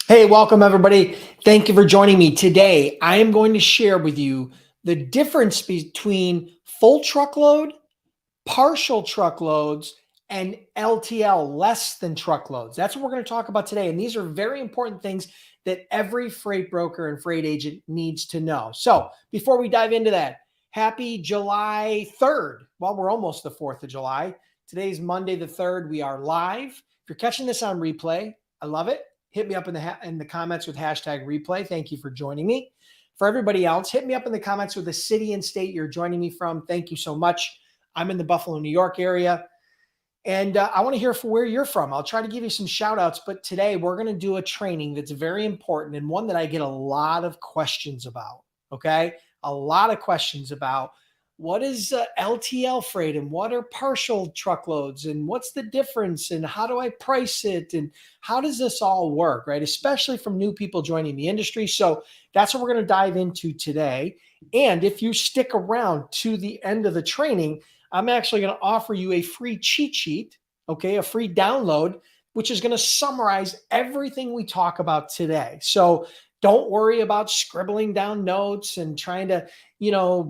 Hey, welcome everybody. Thank you for joining me. Today, I am going to share with you the difference between full truckload, partial truckloads, and LTL, less than truckloads. That's what we're going to talk about today. And these are very important things that every freight broker and freight agent needs to know. So before we dive into that, happy July 3rd. Well, we're almost the 4th of July. Today's Monday the 3rd. We are live. If you're catching this on replay, I love it. Hit me up in the comments with hashtag replay. Thank you for joining me. For everybody else, hit me up in the comments with the city and state you're joining me from. Thank you so much. I'm in the Buffalo, New York area. And I want to hear from where you're from. I'll try to give you some shout outs, but today we're going to do a training that's very important and one that I get a lot of questions about. Okay. A lot of questions about what is LTL freight and what are partial truckloads and what's the difference and how do I price it and how does this all work, right? Especially from new people joining the industry. So that's what we're going to dive into today. And if you stick around to the end of the training, I'm actually going to offer you a free cheat sheet, okay, a free download, which is going to summarize everything we talk about today. So don't worry about scribbling down notes and trying to,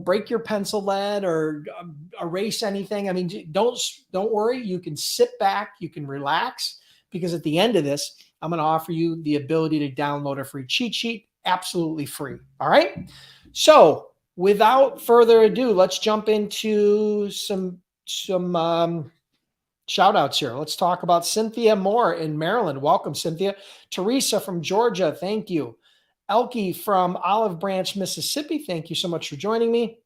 break your pencil lead or erase anything. I mean, don't worry. You can sit back, you can relax, because at the end of this, I'm going to offer you the ability to download a free cheat sheet, absolutely free. All right. So without further ado, let's jump into some shout outs here. Let's talk about Cynthia Moore in Maryland. Welcome, Cynthia. Teresa from Georgia. Thank you. Elke from Olive Branch, Mississippi. Thank you so much for joining me.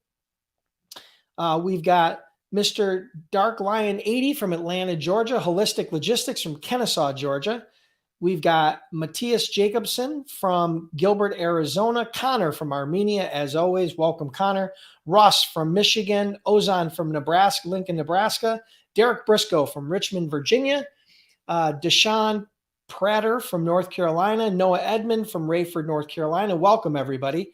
We've got Mr. Dark Lion 80 from Atlanta, Georgia. Holistic Logistics from Kennesaw, Georgia. We've got Matthias Jacobson from Gilbert, Arizona. Connor from Armenia, as always. Welcome, Connor. Russ from Michigan. Ozan from Nebraska, Lincoln, Nebraska. Derek Briscoe from Richmond, Virginia. Deshaun Prater from North Carolina. Noah Edmond from Rayford, North Carolina. Welcome, everybody.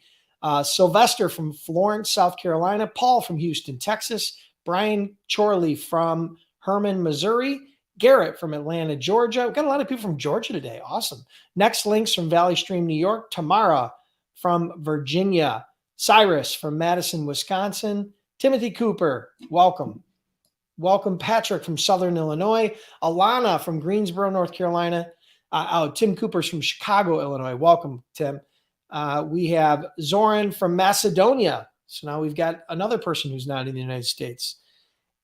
Sylvester from Florence, South Carolina. Paul from Houston, Texas. Brian Chorley from Herman, Missouri. Garrett from Atlanta, Georgia. We've got a lot of people from Georgia today. Awesome. Next links from Valley Stream, New York. Tamara from Virginia. Cyrus from Madison, Wisconsin. Timothy Cooper, welcome. Welcome, Patrick from Southern Illinois. Alana from Greensboro, North Carolina. Tim Cooper's from Chicago, Illinois. Welcome, Tim. We have Zoran from Macedonia. So now we've got another person who's not in the United States.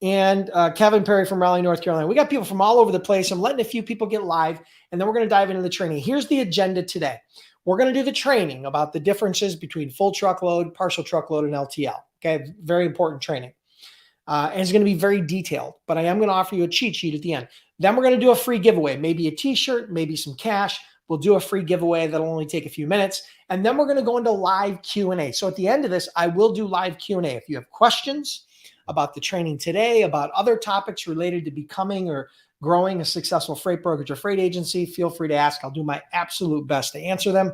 And Kevin Perry from Raleigh, North Carolina. We got people from all over the place. I'm letting a few people get live, and then we're going to dive into the training. Here's the agenda today. We're going to do the training about the differences between full truckload, partial truckload, and LTL. Okay, very important training. And it's going to be very detailed, but I am going to offer you a cheat sheet at the end. Then we're going to do a free giveaway, maybe a t-shirt, maybe some cash. We'll do a free giveaway that'll only take a few minutes. And then we're going to go into live Q&A. So at the end of this, I will do live Q&A. If you have questions about the training today, about other topics related to becoming or growing a successful freight brokerage or freight agency, feel free to ask. I'll do my absolute best to answer them.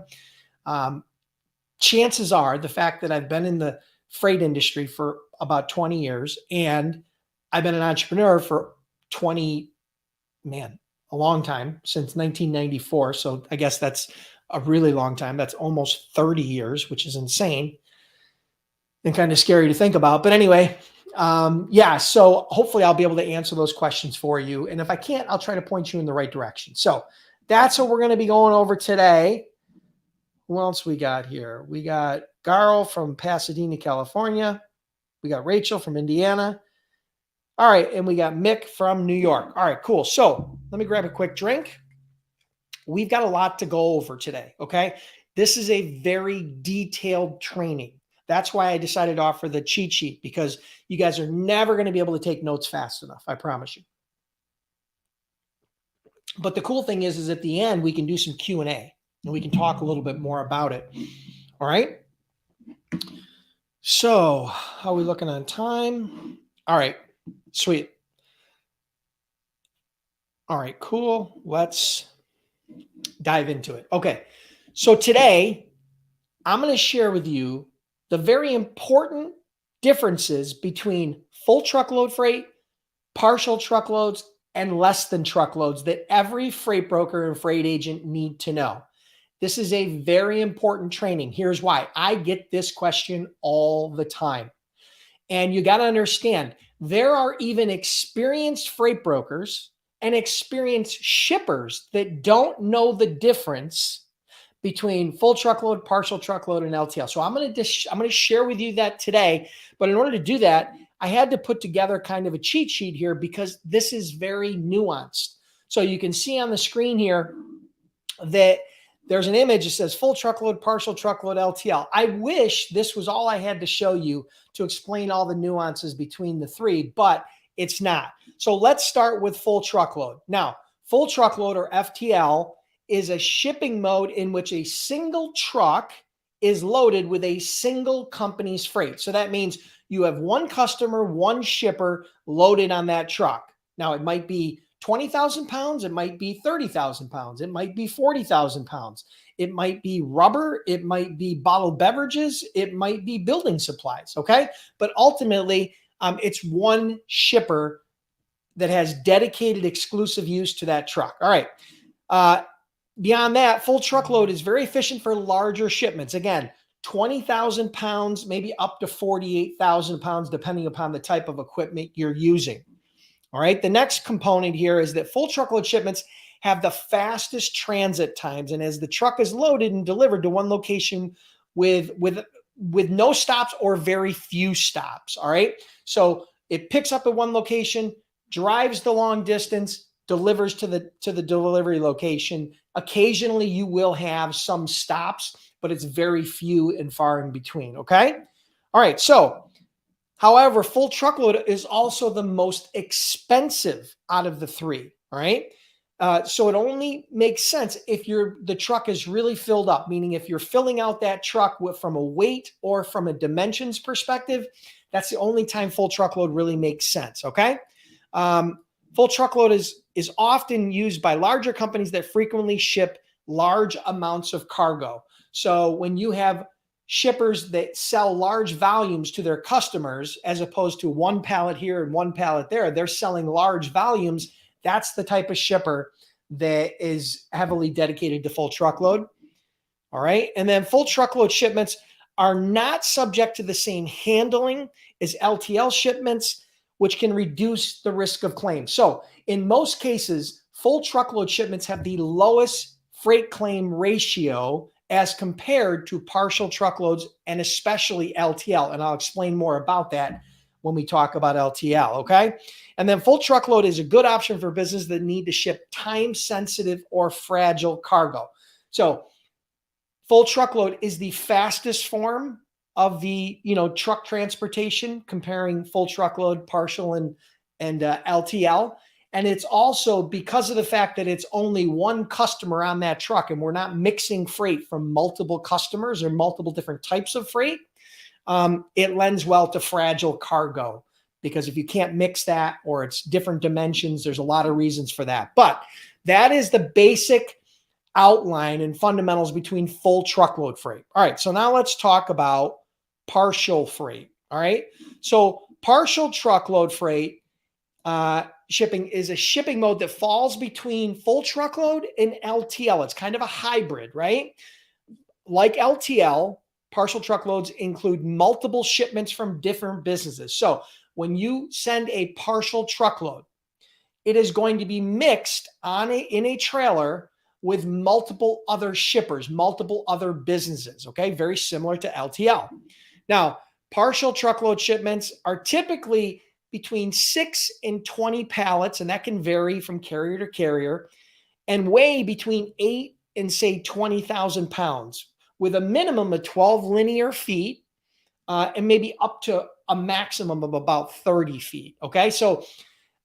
Chances are the fact that I've been in the freight industry for about 20 years and I've been an entrepreneur for a long time, since 1994. So I guess that's a really long time. That's almost 30 years, which is insane and kind of scary to think about. But anyway, so hopefully I'll be able to answer those questions for you. And if I can't, I'll try to point you in the right direction. So that's what we're going to be going over today. Who else we got here? We got Garl from Pasadena, California. We got Rachel from Indiana. All right, and we got Mick from New York. All right, cool. So let me grab a quick drink. We've got a lot to go over today, okay? This is a very detailed training. That's why I decided to offer the cheat sheet, because you guys are never going to be able to take notes fast enough, I promise you. But the cool thing is at the end, we can do some Q&A, and we can talk a little bit more about it. All right? So how are we looking on time? All right, sweet. All right, cool. Let's dive into it. Okay, so today I'm going to share with you the very important differences between full truckload freight, partial truckloads, and less than truckloads that every freight broker and freight agent need to know. This is a very important training. Here's why. I get this question all the time. And you got to understand, there are even experienced freight brokers and experienced shippers that don't know the difference between full truckload, partial truckload, and LTL. So I'm going to share with you that today. But in order to do that, I had to put together kind of a cheat sheet here because this is very nuanced. So you can see on the screen here that there's an image that says full truckload, partial truckload, LTL. I wish this was all I had to show you to explain all the nuances between the three, but it's not. So let's start with full truckload. Now, full truckload or FTL is a shipping mode in which a single truck is loaded with a single company's freight. So that means you have one customer, one shipper loaded on that truck. Now, it might be 20,000 pounds, it might be 30,000 pounds, it might be 40,000 pounds, it might be rubber, it might be bottled beverages, it might be building supplies, okay? But ultimately, it's one shipper that has dedicated exclusive use to that truck. All right. Beyond that, full truckload is very efficient for larger shipments. Again, 20,000 pounds, maybe up to 48,000 pounds, depending upon the type of equipment you're using. All right. The next component here is that full truckload shipments have the fastest transit times. And as the truck is loaded and delivered to one location with no stops or very few stops. All right. So it picks up at one location, drives the long distance, delivers to the delivery location. Occasionally you will have some stops, but it's very few and far in between. Okay. All right. So however, full truckload is also the most expensive out of the three. All right. So it only makes sense if the truck is really filled up, meaning if you're filling out that truck from a weight or from a dimensions perspective, that's the only time full truckload really makes sense. Okay. Full truckload is often used by larger companies that frequently ship large amounts of cargo. So when you have shippers that sell large volumes to their customers, as opposed to one pallet here and one pallet there, they're selling large volumes. That's the type of shipper that is heavily dedicated to full truckload. All right. And then full truckload shipments are not subject to the same handling as LTL shipments, which can reduce the risk of claims. So in most cases, full truckload shipments have the lowest freight claim ratio as compared to partial truckloads and especially LTL. And I'll explain more about that when we talk about LTL, okay? And then full truckload is a good option for businesses that need to ship time-sensitive or fragile cargo. So full truckload is the fastest form of the truck transportation, comparing full truckload, partial, and LTL. And it's also because of the fact that it's only one customer on that truck and we're not mixing freight from multiple customers or multiple different types of freight, it lends well to fragile cargo, because if you can't mix that or it's different dimensions, there's a lot of reasons for that. But that is the basic outline and fundamentals between full truckload freight. All right, so now let's talk about partial freight. All right, so partial truckload freight shipping is a shipping mode that falls between full truckload and LTL. It's kind of a hybrid, right? Like LTL, partial truckloads include multiple shipments from different businesses. So when you send a partial truckload, it is going to be mixed in a trailer with multiple other shippers, multiple other businesses, okay? Very similar to LTL. Now, partial truckload shipments are typically between 6 and 20 pallets, and that can vary from carrier to carrier, and weigh between 8 and say 20,000 pounds, with a minimum of 12 linear feet and maybe up to a maximum of about 30 feet, okay? So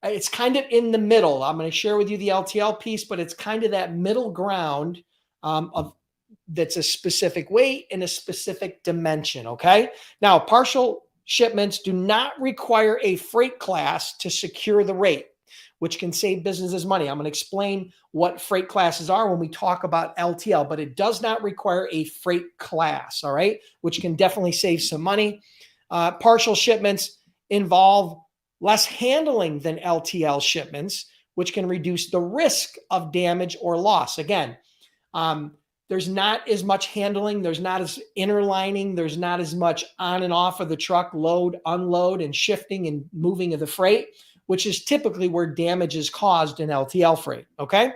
it's kind of in the middle. I'm going to share with you the LTL piece, but it's kind of that middle ground that's a specific weight and a specific dimension, okay? Now, partial shipments do not require a freight class to secure the rate, which can save businesses money. I'm going to explain what freight classes are when we talk about LTL, but it does not require a freight class, all right, which can definitely save some money. Partial shipments involve less handling than LTL shipments, which can reduce the risk of damage or loss. Again, there's not as much handling, there's not as interlining, there's not as much on and off of the truck, load, unload, and shifting and moving of the freight, which is typically where damage is caused in LTL freight, okay?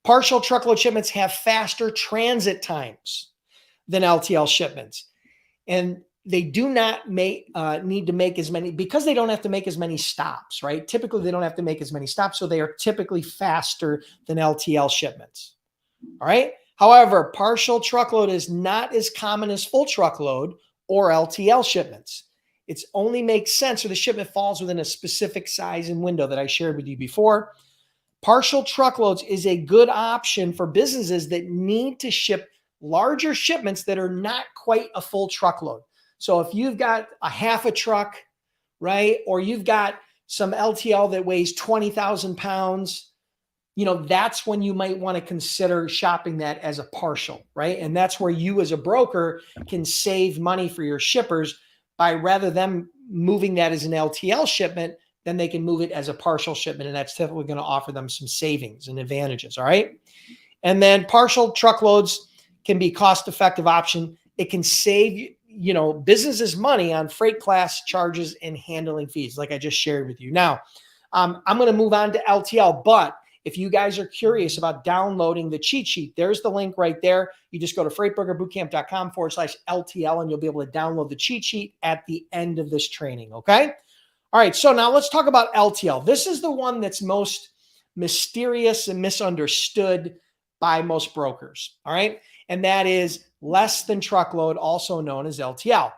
Partial truckload shipments have faster transit times than LTL shipments. And they do not need to make as many, because they don't have to make as many stops, right? Typically, they don't have to make as many stops, so they are typically faster than LTL shipments. All right. However, partial truckload is not as common as full truckload or LTL shipments. It only makes sense when the shipment falls within a specific size and window that I shared with you before. Partial truckloads is a good option for businesses that need to ship larger shipments that are not quite a full truckload. So if you've got a half a truck, right, or you've got some LTL that weighs 20,000 pounds, that's when you might want to consider shopping that as a partial, right? And that's where you as a broker can save money for your shippers by, rather than moving that as an LTL shipment, then they can move it as a partial shipment. And that's typically going to offer them some savings and advantages. All right. And then partial truckloads can be cost-effective option. It can save, businesses money on freight class charges and handling fees, like I just shared with you. Now, I'm going to move on to LTL, but if you guys are curious about downloading the cheat sheet, there's the link right there. You just go to freightbrokerbootcamp.com/LTL and you'll be able to download the cheat sheet at the end of this training. Okay. All right. So now let's talk about LTL. This is the one that's most mysterious and misunderstood by most brokers. All right. And that is less than truckload, also known as LTL.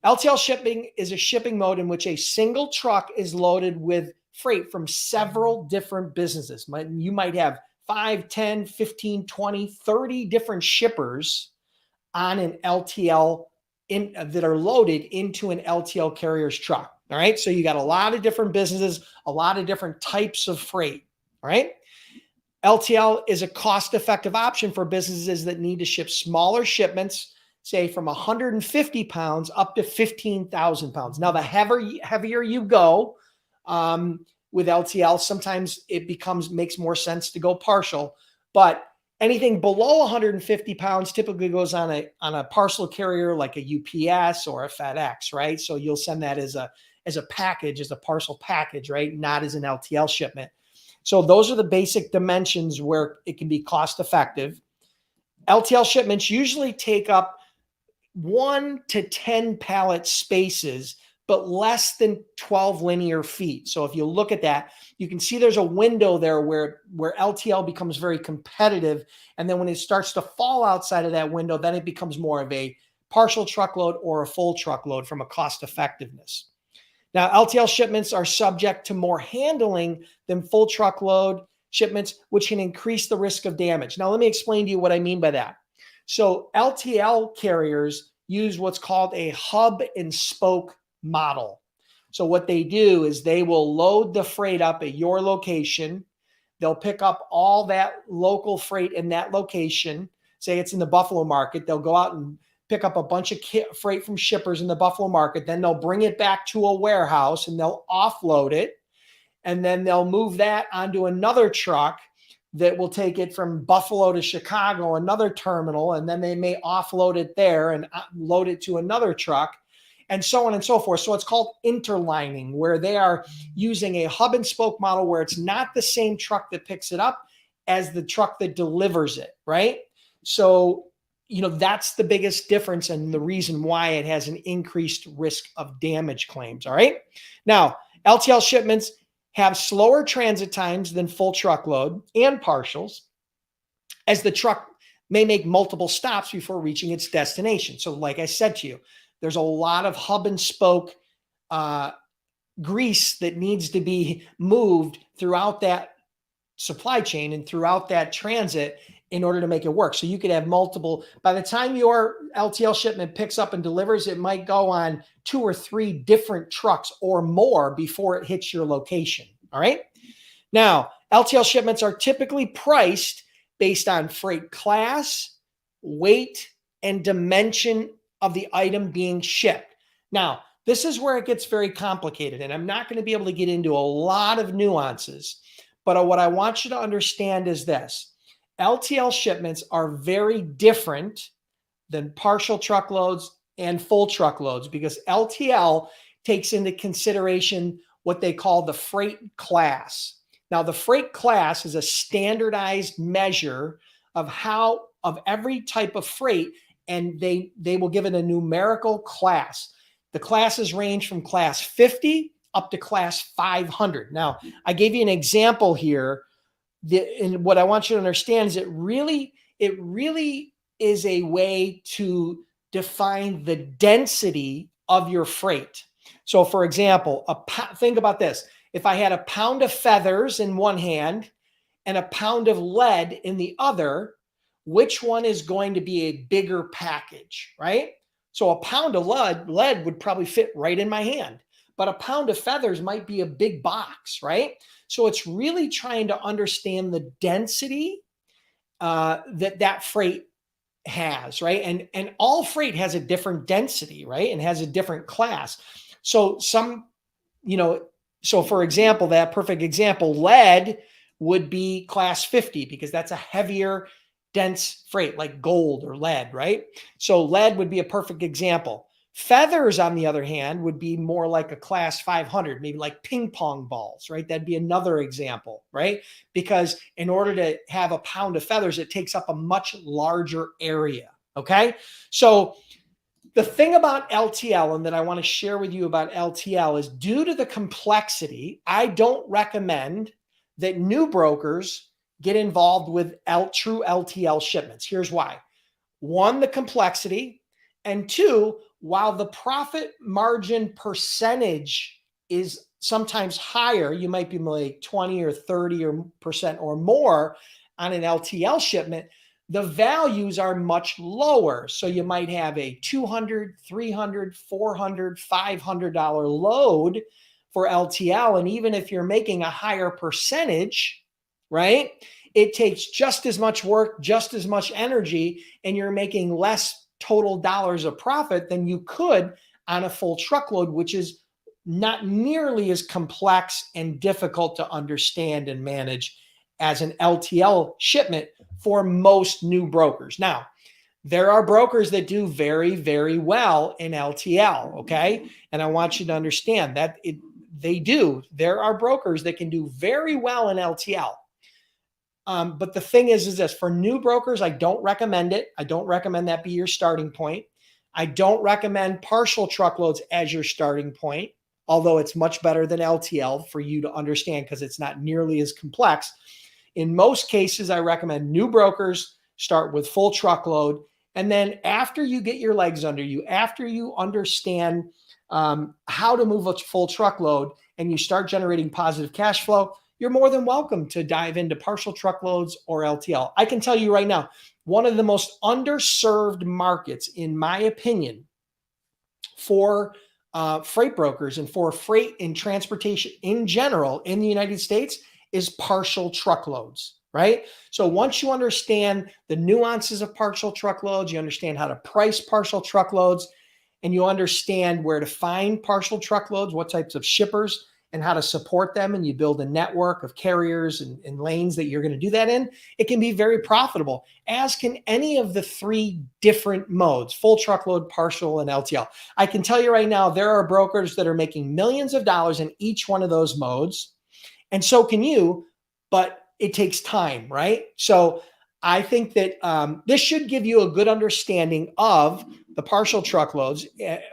LTL shipping is a shipping mode in which a single truck is loaded with freight from several different businesses. You might have 5, 10, 15, 20, 30 different shippers on an LTL that are loaded into an LTL carrier's truck. All right. So you got a lot of different businesses, a lot of different types of freight. All right. LTL is a cost-effective option for businesses that need to ship smaller shipments, say from 150 pounds up to 15,000 pounds. Now, the heavier you go with LTL, sometimes it makes more sense to go partial, but anything below 150 pounds typically goes on a parcel carrier like a UPS or a FedEx, right? So you'll send that as a package, as a parcel package, right? Not as an LTL shipment. So those are the basic dimensions where it can be cost effective. LTL shipments usually take up 1 to 10 pallet spaces, but less than 12 linear feet. So if you look at that, you can see there's a window there where LTL becomes very competitive. And then when it starts to fall outside of that window, then it becomes more of a partial truckload or a full truckload from a cost effectiveness. Now, LTL shipments are subject to more handling than full truckload shipments, which can increase the risk of damage. Now, let me explain to you what I mean by that. So LTL carriers use what's called a hub and spoke model. So what they do is they will load the freight up at your location. They'll pick up all that local freight in that location. Say it's in the Buffalo market. They'll go out and pick up a bunch of freight from shippers in the Buffalo market. Then they'll bring it back to a warehouse and they'll offload it. And then they'll move that onto another truck that will take it from Buffalo to Chicago, another terminal. And then they may offload it there and load it to another truck, and so on and so forth. So it's called interlining, where they are using a hub and spoke model where it's not the same truck that picks it up as the truck that delivers it, right? So that's the biggest difference and the reason why it has an increased risk of damage claims. All right. Now, LTL shipments have slower transit times than full truckload and partials, as the truck may make multiple stops before reaching its destination. So like I said to you, there's a lot of hub and spoke grease that needs to be moved throughout that supply chain and throughout that transit in order to make it work. So you could have multiple, by the time your LTL shipment picks up and delivers, it might go on 2 or 3 different trucks or more before it hits your location. All right. Now, LTL shipments are typically priced based on freight class, weight, and dimension of the item being shipped. Now, this is where it gets very complicated, and I'm not going to be able to get into a lot of nuances, but what I want you to understand is this. LTL shipments are very different than partial truckloads and full truckloads because LTL takes into consideration what they call the freight class. Now, the freight class is a standardized measure of every type of freight, and they will give it a numerical class. The classes range from class 50 up to class 500. Now, I gave you an example here. And what I want you to understand is it really is a way to define the density of your freight. So, for example, think about this. If I had a pound of feathers in one hand and a pound of lead in the other, which one is going to be a bigger package, right? So a pound of lead would probably fit right in my hand, but a pound of feathers might be a big box, right? So it's really trying to understand the density that freight has, right? And all freight has a different density, right? And has a different class. So so for example, that perfect example, lead would be class 50 because that's a heavier, dense freight like gold or lead, right? So lead would be a perfect example. Feathers, on the other hand, would be more like a class 500, maybe like ping pong balls, right? That'd be another example, right? Because in order to have a pound of feathers, it takes up a much larger area, okay? So the thing about LTL and that I want to share with you about LTL is due to the complexity, I don't recommend that new brokers get involved with true LTL shipments. Here's why. One, the complexity, and two, while the profit margin percentage is sometimes higher, you might be like 20 or 30% or more on an LTL shipment, the values are much lower. So you might have a $200, $300, $400, $500 load for LTL. And even if you're making a higher percentage, right, it takes just as much work, just as much energy, and you're making less total dollars of profit than you could on a full truckload, which is not nearly as complex and difficult to understand and manage as an LTL shipment for most new brokers. Now, there are brokers that do very, very well in LTL, okay? And I want you to understand that they do. There are brokers that can do very well in LTL. But the thing is this, for new brokers, I don't recommend it. I don't recommend that be your starting point. I don't recommend partial truckloads as your starting point, although it's much better than LTL for you to understand because it's not nearly as complex. In most cases, I recommend new brokers start with full truckload. And then after you get your legs under you, after you understand how to move a full truckload and you start generating positive cash flow, you're more than welcome to dive into partial truckloads or LTL. I can tell you right now, one of the most underserved markets, in my opinion, for freight brokers and for freight and transportation in general in the United States is partial truckloads, right? So once you understand the nuances of partial truckloads, you understand how to price partial truckloads, and you understand where to find partial truckloads, what types of shippers, and how to support them, and you build a network of carriers and lanes that you're going to do that in, it can be very profitable, as can any of the three different modes, full truckload, partial, and LTL. I can tell you right now, there are brokers that are making millions of dollars in each one of those modes, and so can you, but it takes time, right? So I think that this should give you a good understanding of the partial truckloads,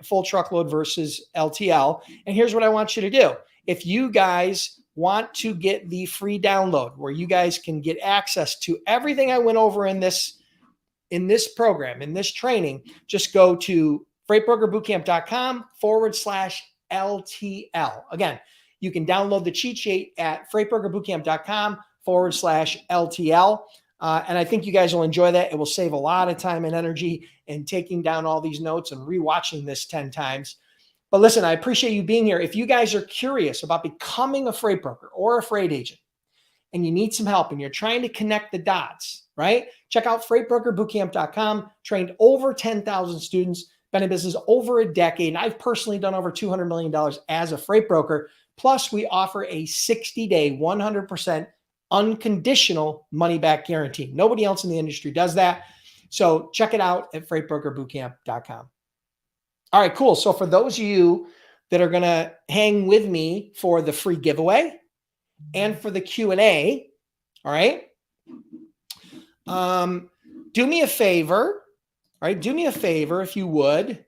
full truckload versus LTL. And here's what I want you to do. If you guys want to get the free download where you guys can get access to everything I went over in this program, in this training, just go to freightbrokerbootcamp.com/LTL. Again, you can download the cheat sheet at freightbrokerbootcamp.com/LTL. And I think you guys will enjoy that. It will save a lot of time and energy in taking down all these notes and rewatching this 10 times. But listen, I appreciate you being here. If you guys are curious about becoming a freight broker or a freight agent and you need some help and you're trying to connect the dots, right? Check out freightbrokerbootcamp.com. Trained over 10,000 students, been in business over a decade. And I've personally done over $200 million as a freight broker. Plus, we offer a 60-day, 100% unconditional money back guarantee. Nobody else in the industry does that. So check it out at freightbrokerbootcamp.com. All right, cool. So for those of you that are going to hang with me for the free giveaway and for the Q&A, all right, do me a favor, all right, do me a favor if you would.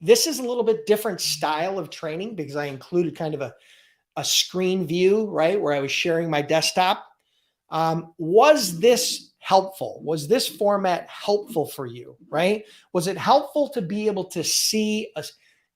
This is a little bit different style of training because I included kind of a screen view, right, where I was sharing my desktop. Was this helpful? Was this format helpful for you, right? Was it helpful to be able to see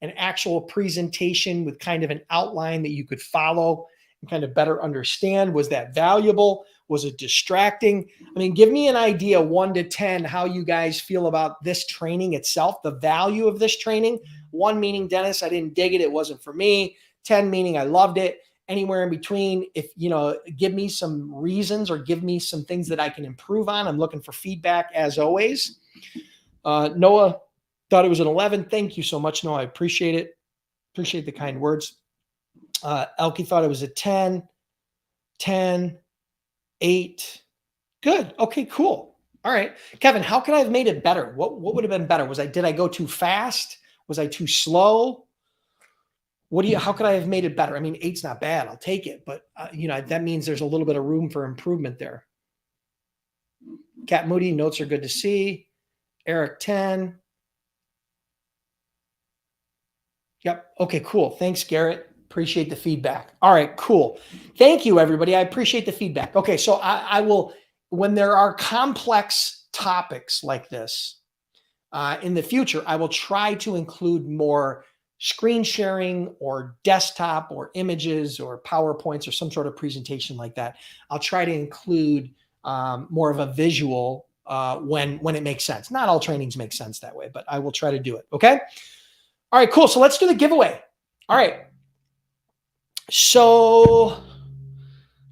an actual presentation with kind of an outline that you could follow and kind of better understand? Was that valuable? Was it distracting? I mean, give me an idea, 1 to 10, how you guys feel about this training itself, the value of this training. 1 meaning, Dennis, I didn't dig it. It wasn't for me. 10 meaning I loved it. Anywhere in between, if give me some reasons or give me some things that I can improve on. I'm looking for feedback as always. Noah thought it was an 11. Thank you so much, Noah. I appreciate it. Appreciate the kind words. Elke thought it was a 10, 8. Good. Okay, cool. All right. Kevin, how could I have made it better? What would have been better? Did I go too fast? Was I too slow? How could I have made it better? I mean, 8's not bad. I'll take it. But, that means there's a little bit of room for improvement there. Cat Moody, notes are good to see. Eric, 10. Yep. Okay, cool. Thanks, Garrett. Appreciate the feedback. All right, cool. Thank you, everybody. I appreciate the feedback. Okay, so I will, when there are complex topics like this in the future, I will try to include more screen sharing or desktop or images or PowerPoints or some sort of presentation like that. I'll try to include more of a visual when it makes sense. Not all trainings make sense that way, but I will try to do it. Okay. All right, cool. So let's do the giveaway. All right. So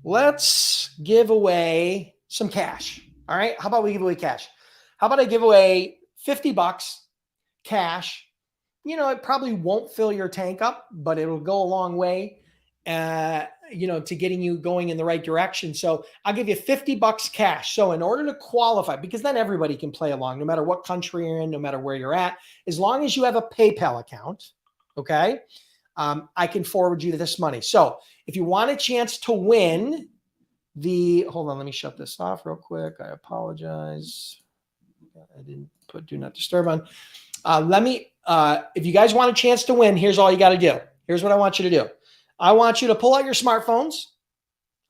let's give away some cash. All right. How about we give away cash? How about I give away $50 cash? It probably won't fill your tank up, but it'll go a long way, to getting you going in the right direction. So I'll give you $50 cash. So in order to qualify, because then everybody can play along, no matter what country you're in, no matter where you're at, as long as you have a PayPal account, okay, I can forward you this money. So if you want a chance to win hold on, let me shut this off real quick. I apologize. I didn't put do not disturb on. If you guys want a chance to win, here's all you got to do. Here's what I want you to do. I want you to pull out your smartphones,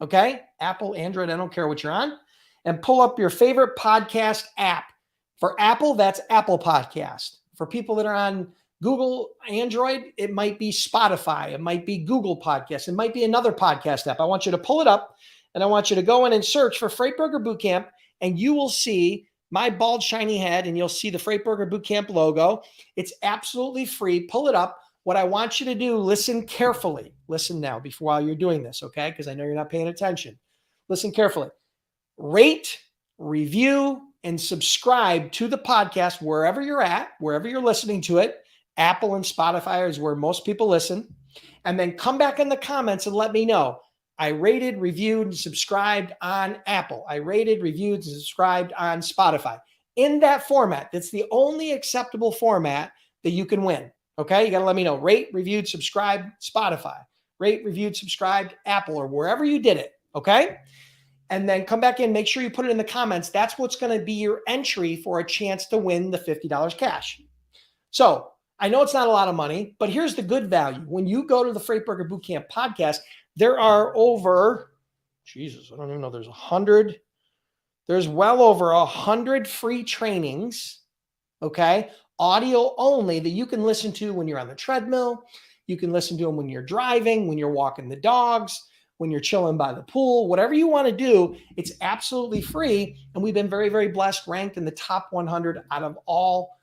okay? Apple, Android, I don't care what you're on, and pull up your favorite podcast app. For Apple, that's Apple Podcast. For people that are on Google, Android, it might be Spotify. It might be Google Podcasts. It might be another podcast app. I want you to pull it up, and I want you to go in and search for Freight Broker Bootcamp, and you will see my bald, shiny head, and you'll see the Freight Broker Bootcamp logo. It's absolutely free. Pull it up. What I want you to do, listen carefully. Listen now while you're doing this, okay? Because I know you're not paying attention. Listen carefully. Rate, review, and subscribe to the podcast wherever you're at, wherever you're listening to it. Apple and Spotify is where most people listen. And then come back in the comments and let me know. I rated, reviewed, and subscribed on Apple. I rated, reviewed, and subscribed on Spotify. In that format, that's the only acceptable format that you can win. Okay, you got to let me know. Rate, reviewed, subscribe, Spotify. Rate, reviewed, subscribed, Apple, or wherever you did it. Okay, and then come back in. Make sure you put it in the comments. That's what's going to be your entry for a chance to win the $50 cash. So I know it's not a lot of money, but here's the good value. When you go to the Freight Broker Bootcamp podcast, there are over, Jesus, I don't even know, there's 100. There's well over 100 free trainings, okay, audio only, that you can listen to when you're on the treadmill. You can listen to them when you're driving, when you're walking the dogs, when you're chilling by the pool, whatever you want to do. It's absolutely free. And we've been very, very blessed, ranked in the top 100 out of all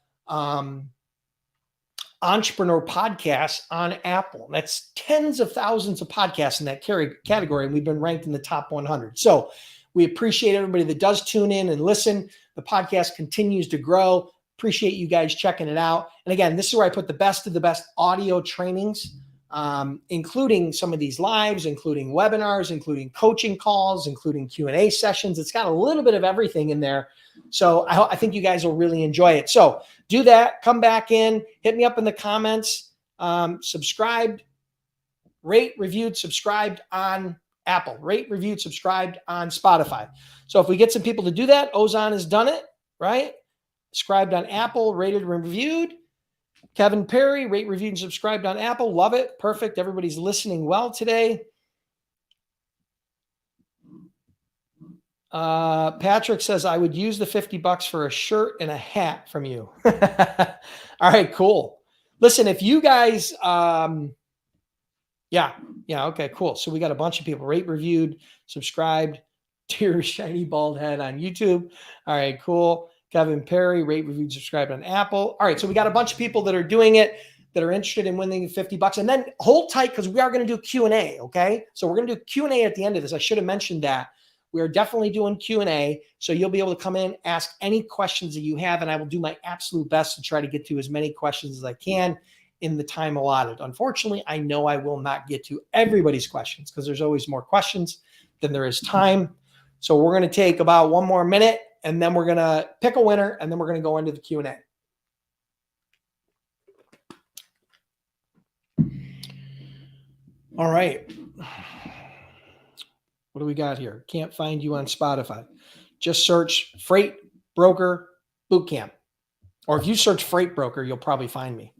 entrepreneur podcasts on Apple. That's tens of thousands of podcasts in that category, and we've been ranked in the top 100. So we appreciate everybody that does tune in and listen. The podcast continues to grow. Appreciate you guys checking it out. And again, this is where I put the best of the best audio trainings including some of these lives, including webinars, including coaching calls, including Q&A sessions. It's got a little bit of everything in there. So I think you guys will really enjoy it. So do that. Come back in. Hit me up in the comments. Subscribed, rate, reviewed, subscribed on Apple. Rate, reviewed, subscribed on Spotify. So if we get some people to do that, Ozan has done it, right? Subscribed on Apple, rated and reviewed. Kevin Perry, rate, reviewed, and subscribed on Apple. Love it. Perfect. Everybody's listening well today. Patrick says, I would use the $50 for a shirt and a hat from you. All right, cool. Listen, if you guys, yeah, okay, cool. So we got a bunch of people rate, reviewed, subscribed to your shiny bald head on YouTube. All right, cool. Kevin Perry, rate, reviewed, subscribed on Apple. All right, so we got a bunch of people that are doing it, that are interested in winning $50. And then hold tight because we are going to do Q&A, okay? So we're going to do Q&A at the end of this. I should have mentioned that. We are definitely doing Q&A, so you'll be able to come in, ask any questions that you have, and I will do my absolute best to try to get to as many questions as I can in the time allotted. Unfortunately, I know I will not get to everybody's questions because there's always more questions than there is time. So we're going to take about one more minute, and then we're going to pick a winner, and then we're going to go into the Q&A. All right. What do we got here? Can't find you on Spotify. Just search Freight Broker Bootcamp. Or if you search Freight Broker, you'll probably find me.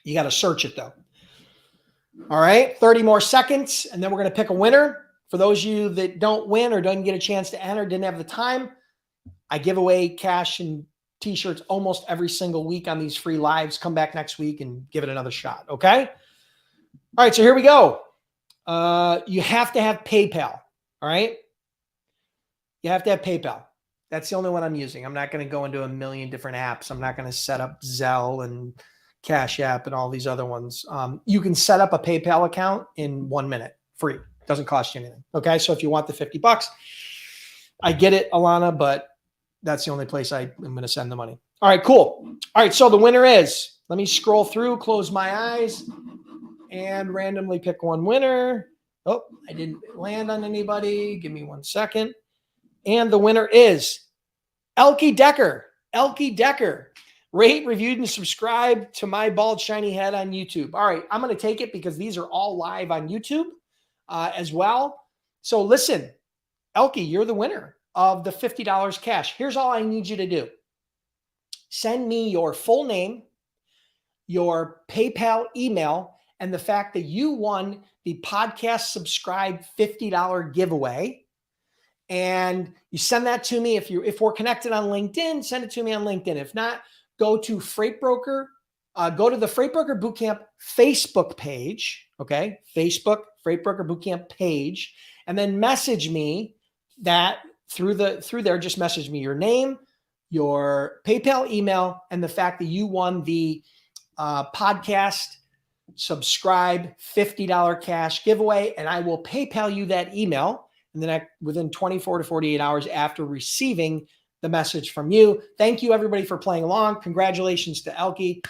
You got to search it though. All right, 30 more seconds, and then we're going to pick a winner. For those of you that don't win or don't get a chance to enter, didn't have the time, I give away cash and t-shirts almost every single week on these free lives. Come back next week and give it another shot, okay? All right, so here we go. You have to have PayPal, all right? You have to have PayPal. That's the only one I'm using. I'm not going to go into a million different apps. I'm not going to set up Zelle and Cash App and all these other ones. You can set up a PayPal account in 1 minute, free. Doesn't cost you anything. Okay, so if you want the $50, I get it, Alana, but that's the only place I am going to send the money. All right, cool. All right, so the winner is, let me scroll through, close my eyes, and randomly pick one winner. Oh, I didn't land on anybody. Give me 1 second. And the winner is Elkie Decker. Elkie Decker. Rate, reviewed, and subscribe to my bald, shiny head on YouTube. All right, I'm going to take it because these are all live on YouTube as well. So listen, Elkie, you're the winner of the $50 cash. Here's all I need you to do. Send me your full name, your PayPal email, and the fact that you won the podcast subscribe $50 giveaway. And you send that to me. If we're connected on LinkedIn, send it to me on LinkedIn. If not, go to Freight Broker, go to the Freight Broker Bootcamp Facebook page, okay? Facebook, Freight Broker Bootcamp page, and then message me that through there, just message me your name, your PayPal email, and the fact that you won the podcast subscribe $50 cash giveaway, and I will PayPal you that email and then within 24 to 48 hours after receiving the message from you. Thank you, everybody, for playing along. Congratulations to Elkie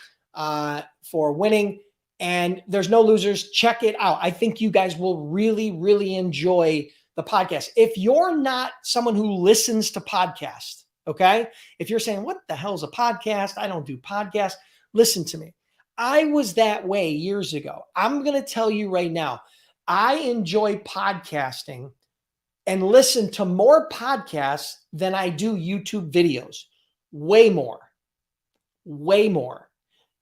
for winning. And there's no losers. Check it out. I think you guys will really, really enjoy the podcast. If you're not someone who listens to podcasts, okay? If you're saying, what the hell is a podcast? I don't do podcasts. Listen to me. I was that way years ago. I'm going to tell you right now, I enjoy podcasting and listen to more podcasts than I do YouTube videos. Way more. Way more.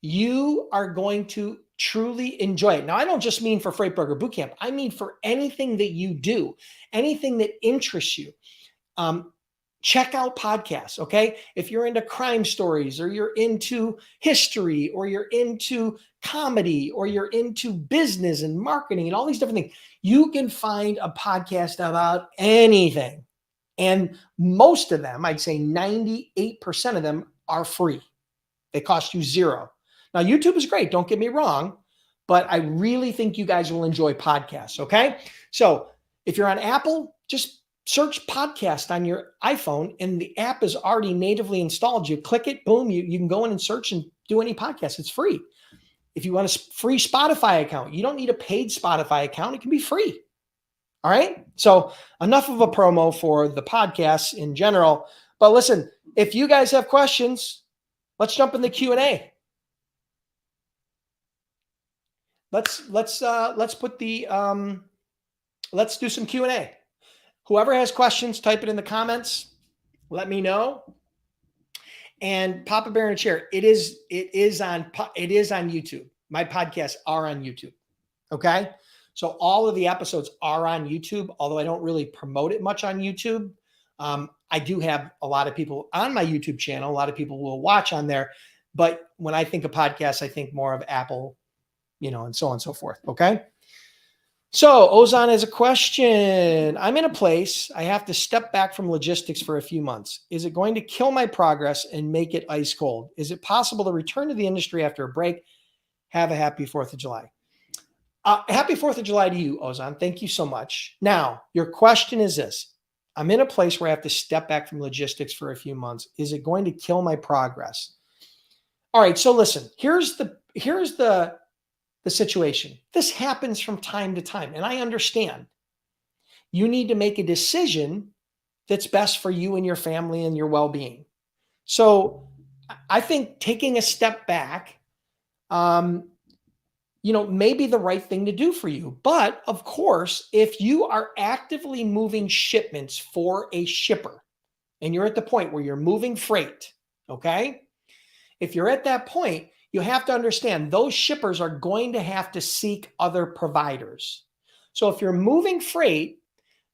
You are going to truly enjoy it. Now, I don't just mean for Freight Broker Bootcamp. I mean for anything that you do, anything that interests you. Check out podcasts, okay? If you're into crime stories or you're into history or you're into comedy or you're into business and marketing and all these different things, you can find a podcast about anything. And most of them, I'd say 98% of them are free. They cost you zero. Now, YouTube is great. Don't get me wrong, but I really think you guys will enjoy podcasts, okay? So if you're on Apple, just search podcast on your iPhone and the app is already natively installed. You click it, boom, you can go in and search and do any podcast. It's free. If you want a free Spotify account, you don't need a paid Spotify account. It can be free. All right. So enough of a promo for the podcasts in general. But listen, if you guys have questions, let's jump in the Q&A. Let's put the let's do some Q&A. Whoever has questions, type it in the comments. Let me know. And Papa Bear in a Chair, it is on YouTube. My podcasts are on YouTube. Okay. So all of the episodes are on YouTube, although I don't really promote it much on YouTube. I do have a lot of people on my YouTube channel. A lot of people will watch on there. But when I think of podcasts, I think more of Apple, and so on and so forth. Okay. So Ozan has a question. I'm in a place I have to step back from logistics for a few months. Is it going to kill my progress and make it ice cold? Is it possible to return to the industry after a break? Have a happy 4th of July. Happy 4th of July to you, Ozan. Thank you so much. Now, your question is this. I'm in a place where I have to step back from logistics for a few months. Is it going to kill my progress? All right, so listen, here's the situation. This happens from time to time, and I understand. You need to make a decision that's best for you and your family and your well-being. So I think taking a step back, may be the right thing to do for you. But of course, if you are actively moving shipments for a shipper and you're at the point where you're moving freight, okay? If you're at that point, you have to understand those shippers are going to have to seek other providers. So if you're moving freight,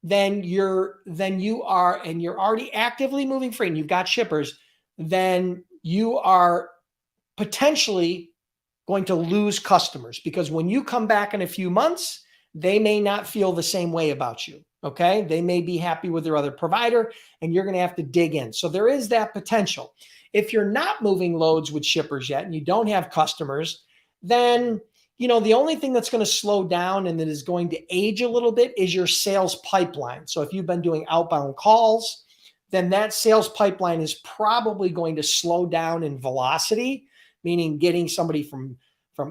then you're already actively moving freight and you've got shippers, then you are potentially going to lose customers, because when you come back in a few months, they may not feel the same way about you. Okay. They may be happy with their other provider and you're going to have to dig in. So there is that potential. If you're not moving loads with shippers yet and you don't have customers, then, the only thing that's going to slow down and that is going to age a little bit is your sales pipeline. So if you've been doing outbound calls, then that sales pipeline is probably going to slow down in velocity, meaning getting somebody from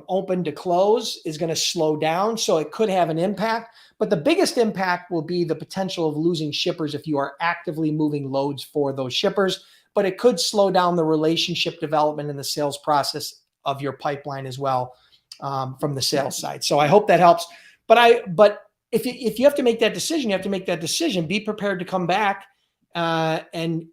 open to close is going to slow down. So it could have an impact, but the biggest impact will be the potential of losing shippers if you are actively moving loads for those shippers, but it could slow down the relationship development and the sales process of your pipeline as well, from the sales side. So I hope that helps. But if you have to make that decision, you have to make that decision. Be prepared to come back and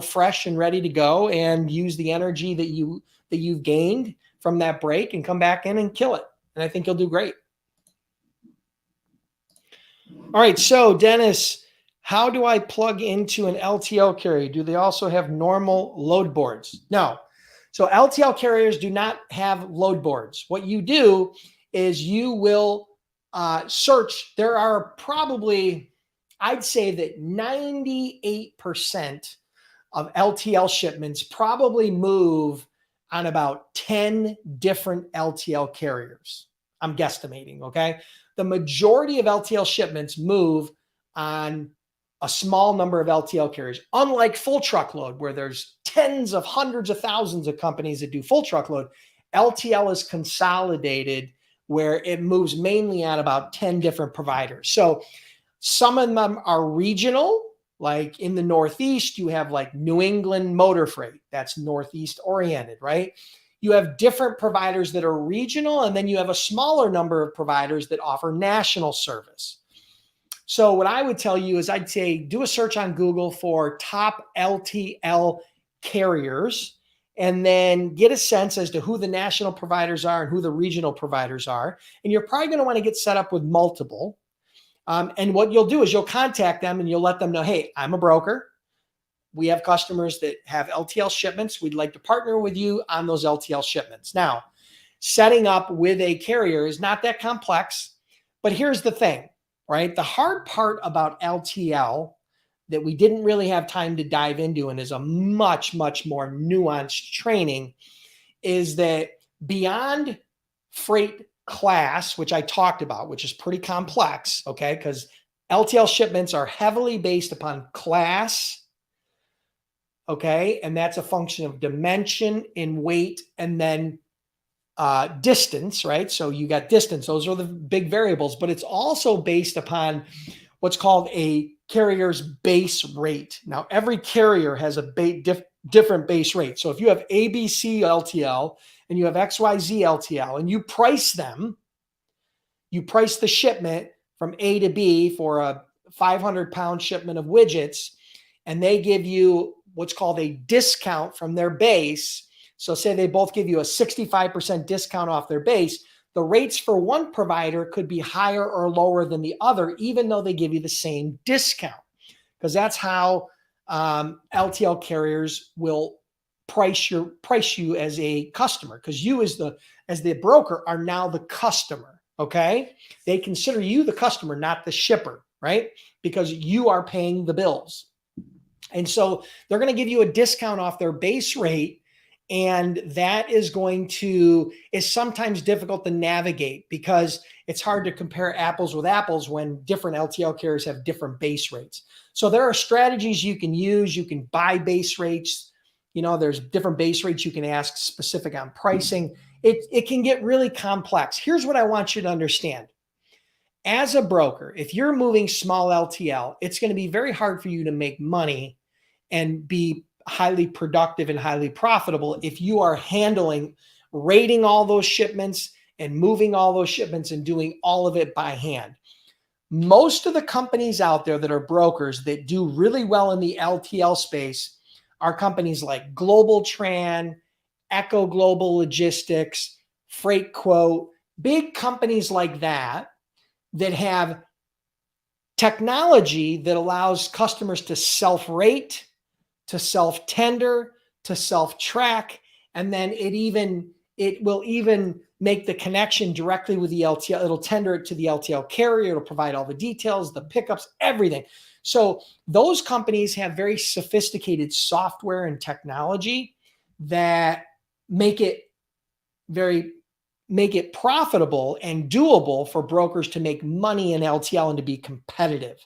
fresh and ready to go, and use the energy that you've gained from that break and come back in and kill it. And I think you'll do great. All right. So Dennis, how do I plug into an LTL carrier? Do they also have normal load boards? No. So LTL carriers do not have load boards. What you do is you will search. There are probably, I'd say that 98% of LTL shipments probably move on about 10 different LTL carriers. I'm guesstimating, okay? The majority of LTL shipments move on a small number of LTL carriers, unlike full truckload, where there's tens of hundreds of thousands of companies that do full truckload. LTL is consolidated, where it moves mainly on about 10 different providers. So some of them are regional, like in the Northeast, you have like New England Motor Freight. That's Northeast oriented, right? You have different providers that are regional, and then you have a smaller number of providers that offer national service. So what I would tell you is I'd say do a search on Google for top LTL carriers, and then get a sense as to who the national providers are and who the regional providers are. And you're probably going to want to get set up with multiple. And what you'll do is you'll contact them and you'll let them know, hey, I'm a broker. We have customers that have LTL shipments. We'd like to partner with you on those LTL shipments. Now, setting up with a carrier is not that complex, but here's the thing, right? The hard part about LTL that we didn't really have time to dive into, and is a much, much more nuanced training, is that beyond freight class, which I talked about, which is pretty complex, okay? Because LTL shipments are heavily based upon class, okay? And that's a function of dimension and weight, and then distance, right? So you got distance. Those are the big variables, but it's also based upon what's called a carrier's base rate. Now, every carrier has a different base rate. So if you have ABC LTL and you have XYZ LTL and you price them, you price the shipment from A to B for a 500-pound shipment of widgets, and they give you what's called a discount from their base. So say they both give you a 65% discount off their base. The rates for one provider could be higher or lower than the other, even though they give you the same discount, because that's how LTL carriers will price you as a customer, because you as the broker are now the customer. Okay, they consider you the customer, not the shipper, right? Because you are paying the bills. And so they're going to give you a discount off their base rate. And that is sometimes difficult to navigate because it's hard to compare apples with apples when different LTL carriers have different base rates. So there are strategies you can use. You can buy base rates. There's different base rates you can ask specific on pricing. It can get really complex. Here's what I want you to understand. As a broker, if you're moving small LTL, it's going to be very hard for you to make money and be highly productive and highly profitable if you are rating all those shipments and moving all those shipments and doing all of it by hand. Most of the companies out there that are brokers that do really well in the LTL space are companies like Global Tran, Echo Global Logistics, Freight Quote, big companies like that have technology that allows customers to self-rate, to self-tender, to self-track, and then it will even make the connection directly with the LTL. It'll tender it to the LTL carrier. It'll provide all the details, the pickups, everything. So those companies have very sophisticated software and technology that make it profitable and doable for brokers to make money in LTL and to be competitive.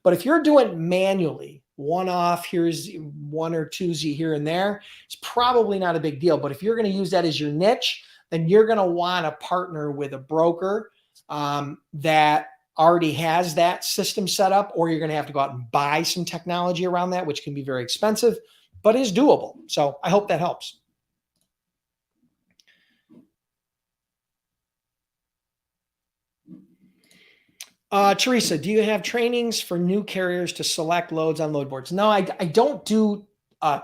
But if you're doing manually, one-off, here's one or two Z here and there, it's probably not a big deal. But if you're going to use that as your niche, then you're going to want to partner with a broker that already has that system set up, or you're going to have to go out and buy some technology around that, which can be very expensive, but is doable. So I hope that helps. Teresa, do you have trainings for new carriers to select loads on load boards? No, I don't do